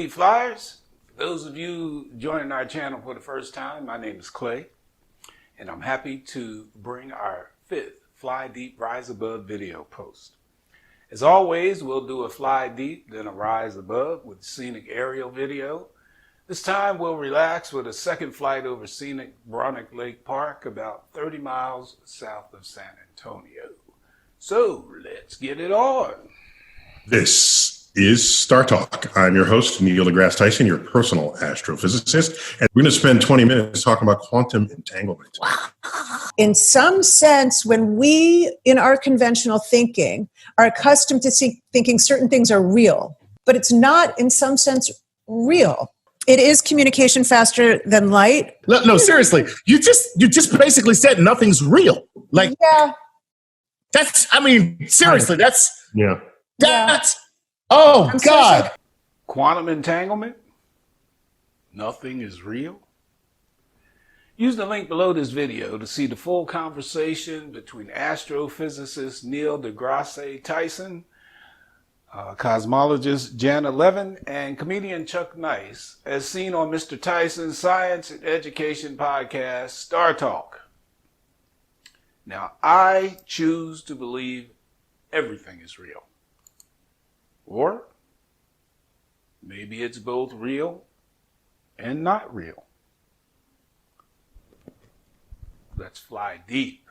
Deep Flyers. For those of you joining our channel for the first time, my name is Clay, and I'm happy to bring our 5th Fly Deep, Rise Above video post. As always, we'll do a Fly Deep, then a Rise Above with scenic aerial video. This time we'll relax with a second flight over scenic Braunig Lake Park, about 30 miles south of San Antonio. So let's get it on. This is Star Talk. I'm your host, Neil deGrasse Tyson, your personal astrophysicist, and we're going to spend 20 minutes talking about quantum entanglement. In some sense, when we, in our conventional thinking, are accustomed to thinking certain things are real, but it's not, in some sense, real. It is communication faster than light. No, seriously. You just basically said nothing's real. Like, yeah. Seriously, that's... Yeah. That's... Oh, God. Quantum entanglement? Nothing is real? Use the link below this video to see the full conversation between astrophysicist Neil deGrasse Tyson, cosmologist Jana Levin, and comedian Chuck Nice, as seen on Mr. Tyson's Science and Education podcast, Star Talk. Now, I choose to believe everything is real. Or maybe it's both real and not real. Let's fly deep.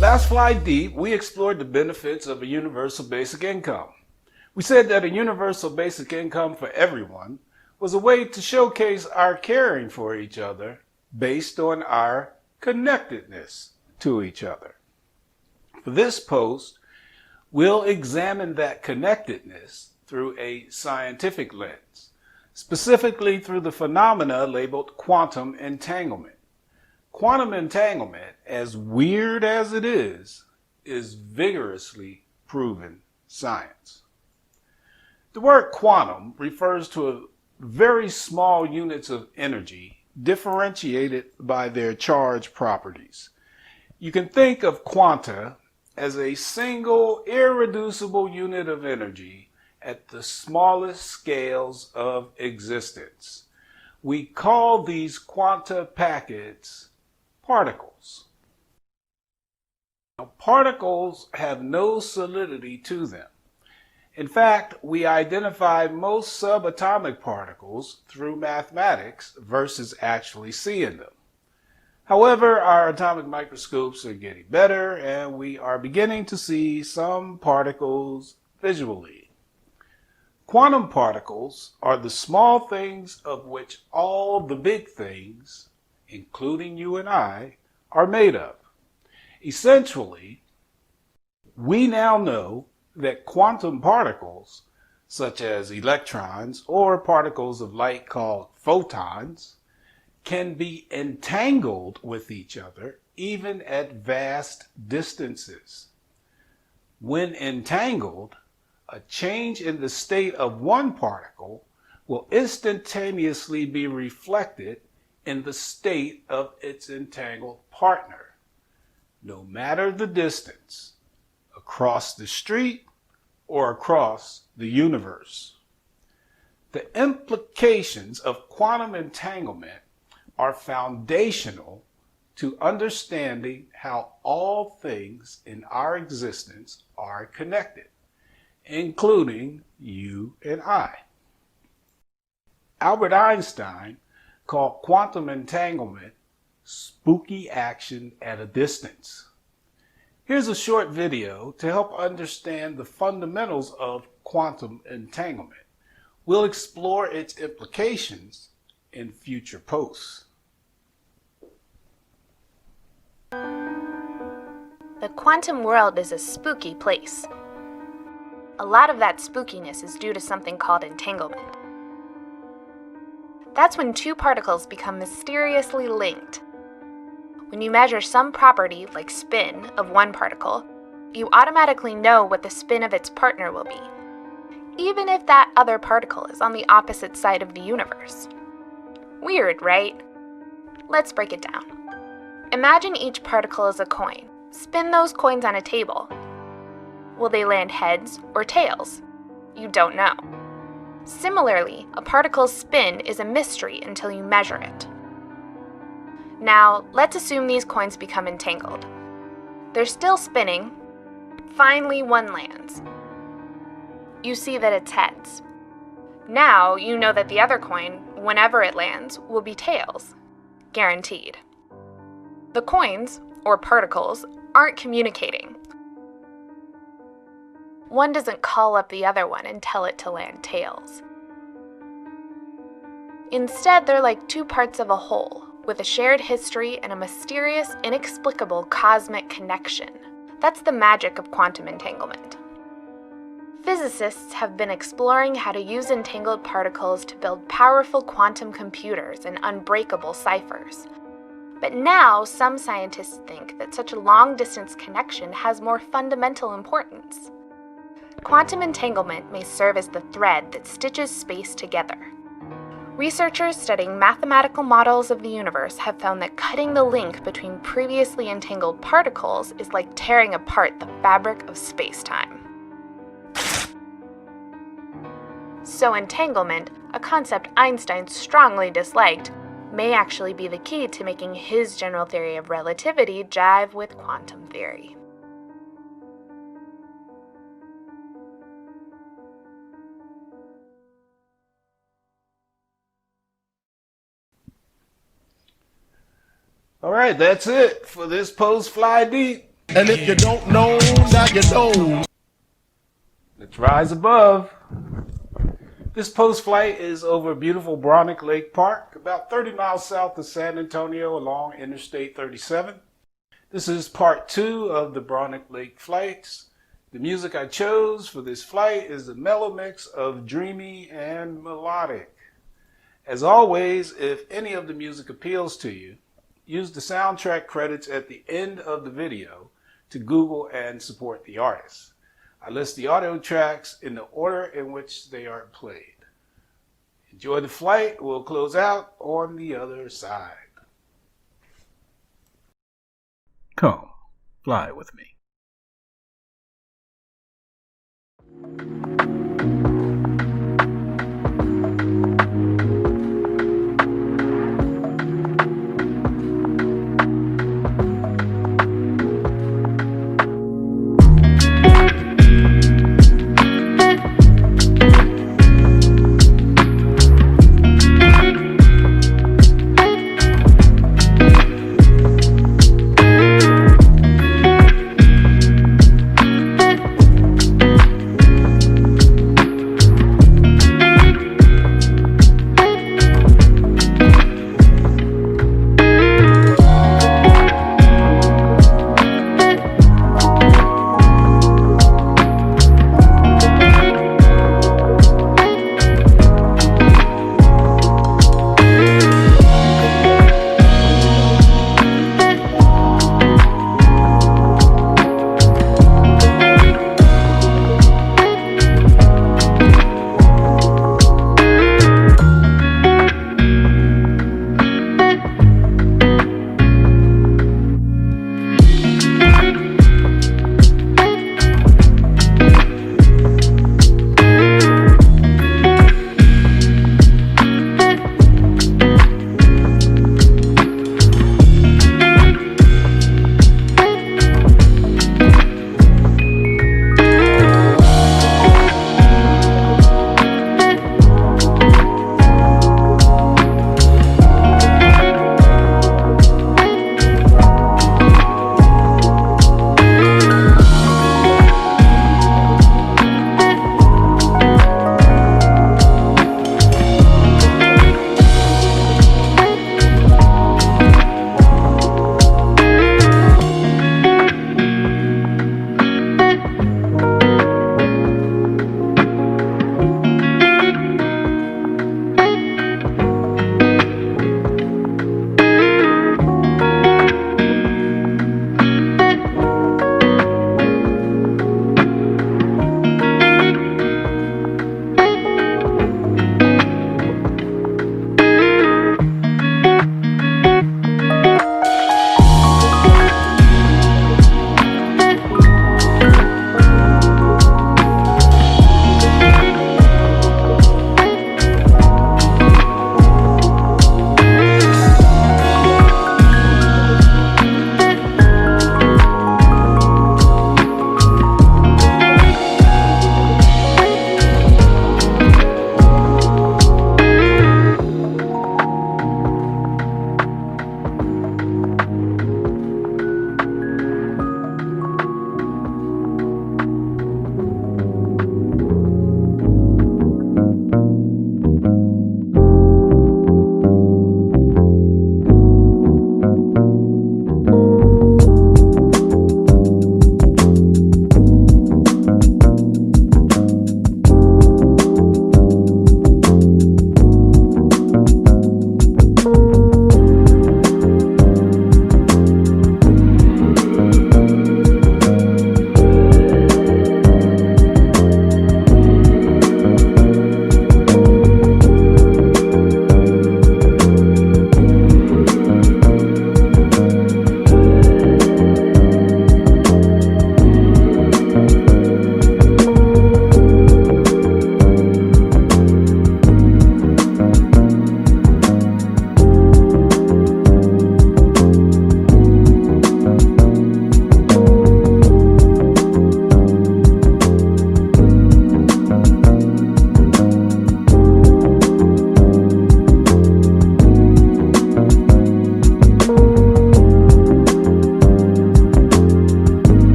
Last Fly Deep, we explored the benefits of a universal basic income. We said that a universal basic income for everyone was a way to showcase our caring for each other based on our connectedness to each other. For this post, we'll examine that connectedness through a scientific lens, specifically through the phenomena labeled quantum entanglement. Quantum entanglement, as weird as it is vigorously proven science. The word quantum refers to very small units of energy differentiated by their charge properties. You can think of quanta as a single irreducible unit of energy at the smallest scales of existence. We call these quanta packets particles. Now, particles have no solidity to them. In fact, we identify most subatomic particles through mathematics versus actually seeing them. However, our atomic microscopes are getting better, and we are beginning to see some particles visually. Quantum particles are the small things of which all the big things, including you and I, are made of. Essentially, we now know that quantum particles, such as electrons or particles of light called photons, can be entangled with each other even at vast distances. When entangled, a change in the state of one particle will instantaneously be reflected in the state of its entangled partner, no matter the distance, across the street or across the universe. The implications of quantum entanglement are foundational to understanding how all things in our existence are connected, including you and I. Albert Einstein called quantum entanglement spooky action at a distance. Here's a short video to help understand the fundamentals of quantum entanglement. We'll explore its implications in future posts. The quantum world is a spooky place. A lot of that spookiness is due to something called entanglement. That's when two particles become mysteriously linked. When you measure some property, like spin, of one particle, you automatically know what the spin of its partner will be, even if that other particle is on the opposite side of the universe. Weird, right? Let's break it down. Imagine each particle is a coin. Spin those coins on a table. Will they land heads or tails? You don't know. Similarly, a particle's spin is a mystery until you measure it. Now, let's assume these coins become entangled. They're still spinning. Finally, one lands. You see that it's heads. Now, you know that the other coin, whenever it lands, will be tails. Guaranteed. The coins, or particles, aren't communicating. One doesn't call up the other one and tell it to land tails. Instead, they're like two parts of a whole, with a shared history and a mysterious, inexplicable cosmic connection. That's the magic of quantum entanglement. Physicists have been exploring how to use entangled particles to build powerful quantum computers and unbreakable ciphers. But now, some scientists think that such a long-distance connection has more fundamental importance. Quantum entanglement may serve as the thread that stitches space together. Researchers studying mathematical models of the universe have found that cutting the link between previously entangled particles is like tearing apart the fabric of space-time. So entanglement, a concept Einstein strongly disliked, may actually be the key to making his general theory of relativity jive with quantum theory. All right, that's it for this post Fly Deep. And if you don't know, now you know. Let's rise above. This post flight is over beautiful Braunig Lake Park, about 30 miles south of San Antonio along Interstate 37. This is part 2 of the Braunig Lake flights. The music I chose for this flight is a mellow mix of dreamy and melodic. As always, if any of the music appeals to you, use the soundtrack credits at the end of the video to Google and support the artist. I list the audio tracks in the order in which they are played. Enjoy the flight. We'll close out on the other side. Come, fly with me.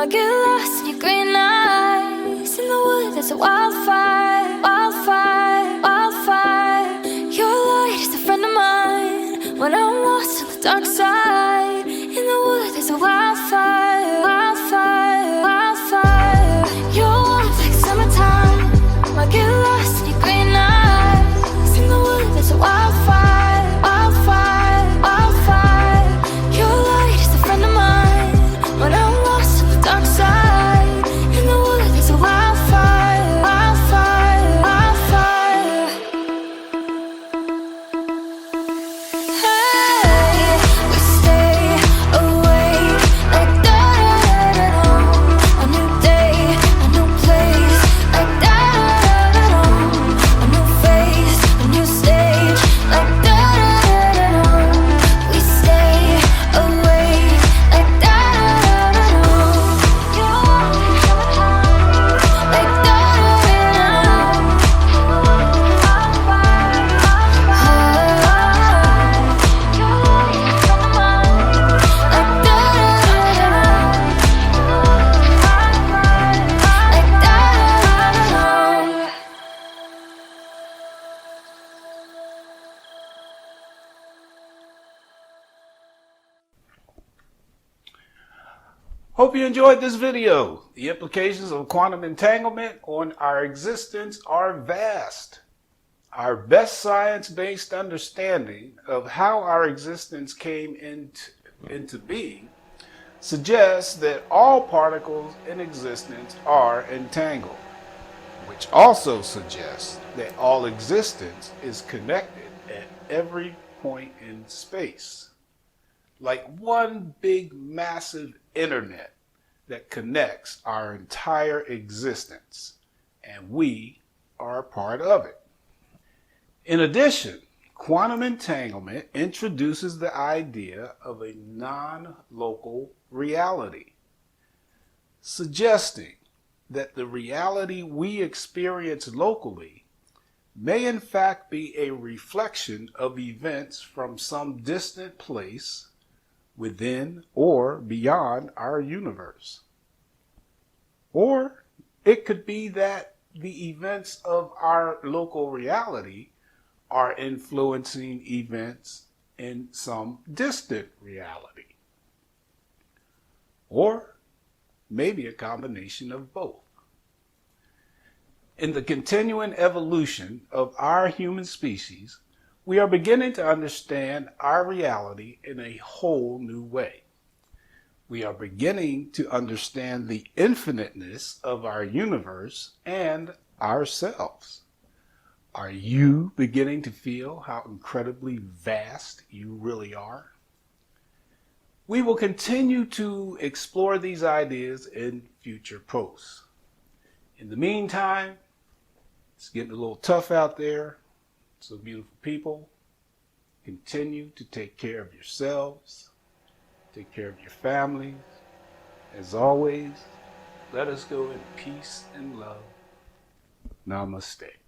I get lost in your green eyes. In the wood there's a wildfire, wildfire, wildfire. Your light is a friend of mine when I'm lost on the dark side. In the wood there's a wildfire, wildfire, wildfire. Your warmth like summertime. I get lost in your green eyes. In the wood there's a wildfire, wildfire, wildfire. Your light is a friend of mine when I'm lost on the dark side. In the wood there's a wildfire, wildfire, wildfire. Hey, we stay awake like da-da-da-da-da. A new day, a new place, like da-da-da-da-da. A new face, a new stage, like da-da-da-da-da. We stay awake like da-da-da-da-da. You want me summertime, like da-da-da-da-da. You want me summertime, like da-da-da-da-da. Like da-da-da-da-da. Hope you enjoyed this video. The implications of quantum entanglement on our existence are vast. Our best science-based understanding of how our existence came into being suggests that all particles in existence are entangled, which also suggests that all existence is connected at every point in space, like one big massive internet that connects our entire existence, and we are a part of it. In addition, quantum entanglement introduces the idea of a non-local reality, suggesting that the reality we experience locally may in fact be a reflection of events from some distant place within or beyond our universe. Or it could be that the events of our local reality are influencing events in some distant reality. Or maybe a combination of both. In the continuing evolution of our human species, we are beginning to understand our reality in a whole new way. We are beginning to understand the infiniteness of our universe and ourselves. Are you beginning to feel how incredibly vast you really are? We will continue to explore these ideas in future posts. In the meantime, it's getting a little tough out there. So beautiful people, continue to take care of yourselves, take care of your families. As always, let us go in peace and love. Namaste.